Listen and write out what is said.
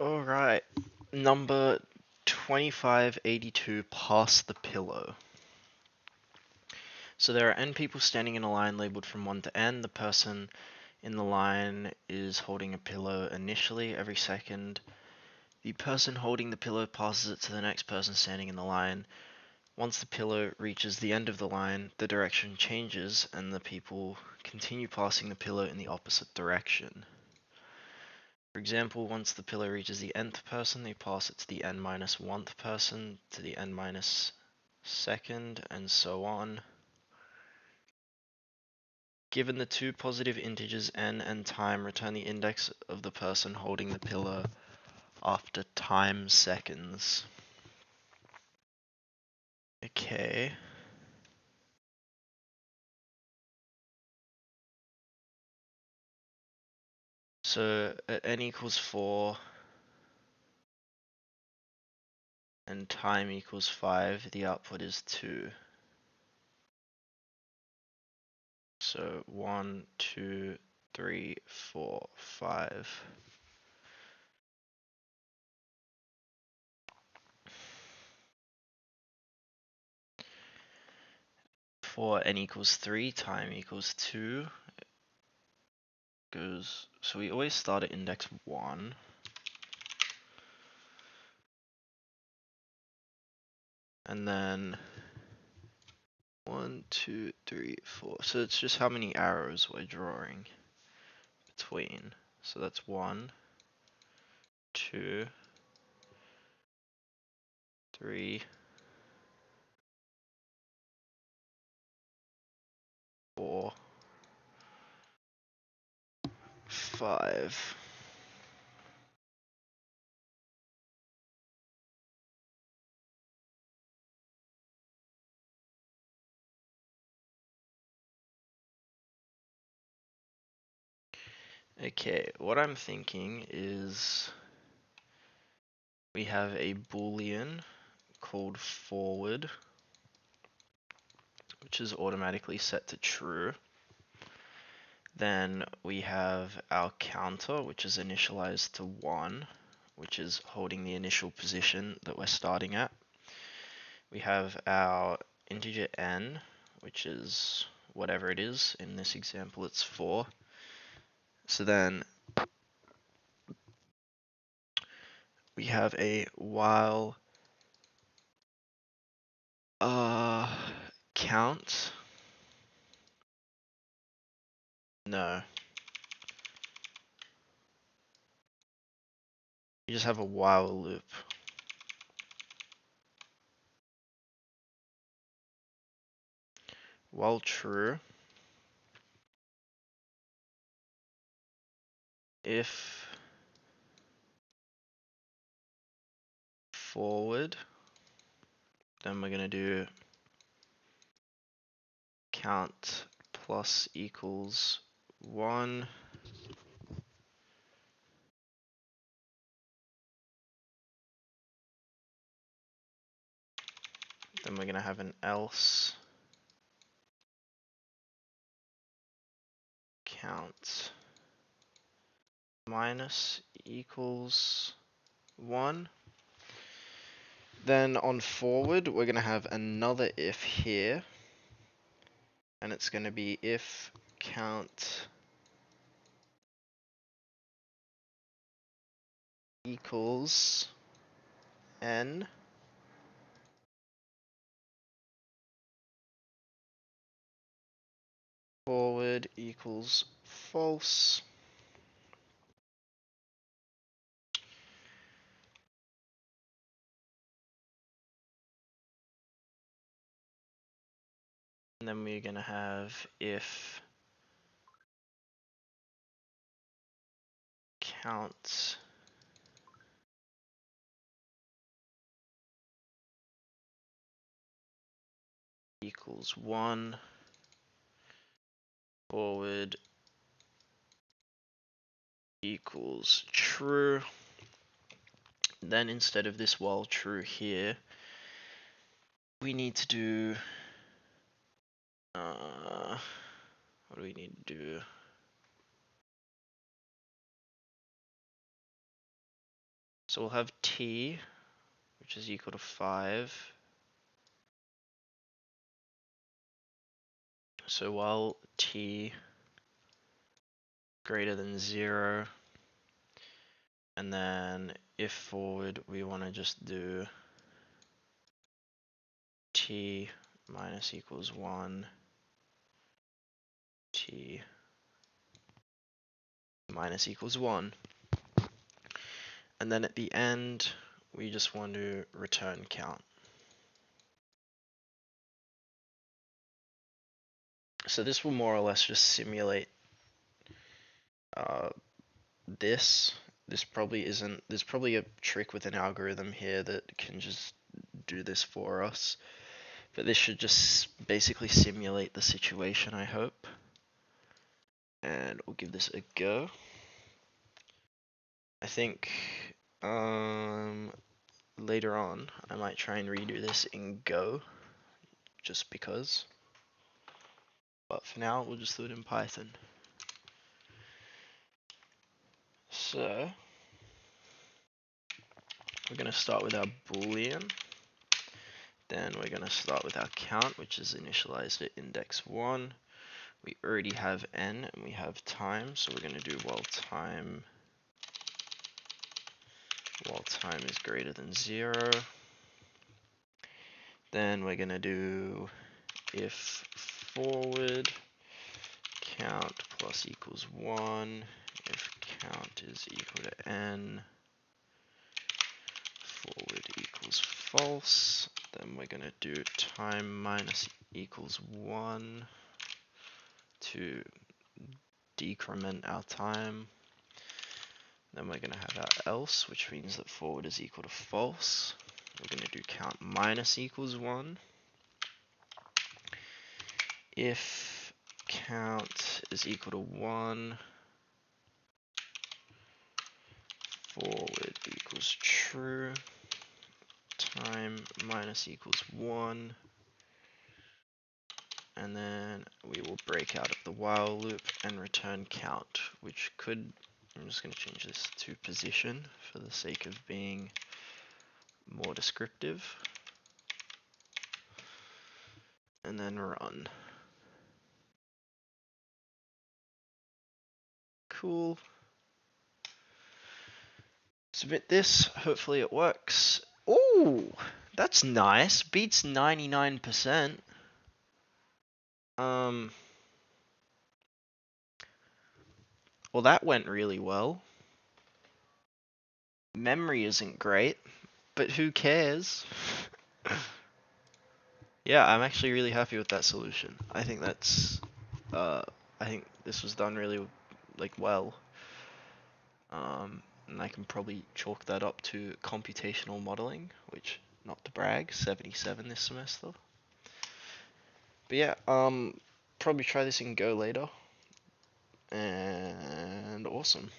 Alright, number 2582, pass the pillow. So there are n people standing in a line labeled from 1 to n. The person in the line is holding a pillow initially. Every second, the person holding the pillow passes it to the next person standing in the line. Once the pillow reaches the end of the line, the direction changes and the people continue passing the pillow in the opposite direction. For example, once the pillow reaches the nth person, they pass it to the n-1th person, to the n-2nd, and so on. Given the two positive integers n and time, return the index of the person holding the pillow after time seconds. Okay. So at n equals 4 and time equals 5, the output is 2. So 1, 2, 3, 4, 5. For n equals 3, time equals 2. So we always start at index 1. And then 1, 2, 3, 4. So it's just how many arrows we're drawing between. So that's 1, 2, 3, 4, 5. Okay, what I'm thinking is we have a boolean called forward, which is automatically set to true. Then we have our counter, which is initialized to 1, which is holding the initial position that we're starting at. We have our integer n, which is whatever it is. In this example, it's 4. So then we have a while count. No. You just have a while loop. While true, if forward, then we're going to do count plus equals 1. Then we're going to have an else count minus equals 1. Then on forward, we're going to have another if here. And it's going to be if count equals n. Forward equals false. And then we're going to have if count equals 1. Forward equals true. Then instead of this while true here, we need to do what do we need to do? So we'll have t, which is equal to 5. So while t greater than 0, and then if forward, we want to just do t minus equals 1, t minus equals 1. And then at the end, we just want to return count. So this will more or less just simulate this. This probably isn't, there's probably a trick with an algorithm here that can just do this for us. But this should just basically simulate the situation, I hope. And we'll give this a go. I think later on I might try and redo this in Go, just because. But for now, we'll just do it in Python. So we're going to start with our boolean. Then we're going to start with our count, which is initialized at index 1. We already have n and we have time, so we're going to do while time is greater than 0. Then we're going to do if forward count plus equals 1, if count is equal to n, forward equals false. Then we're going to do time minus equals 1 to decrement our time. Then we're going to have our else, which means that forward is equal to false. We're going to do count minus equals 1. If count is equal to 1, forward equals true. Time minus equals 1. And then we will break out of the while loop and return count, which could, I'm just going to change this to position for the sake of being more descriptive. And then run. Cool. Submit this, hopefully it works. Ooh, that's nice, beats 99%. Well, that went really well. Memory isn't great, but who cares? Yeah, I'm actually really happy with that solution. I think that's, I think this was done really, well. And I can probably chalk that up to computational modeling, which, not to brag, 77 this semester. But yeah, probably try this in Go later. And awesome.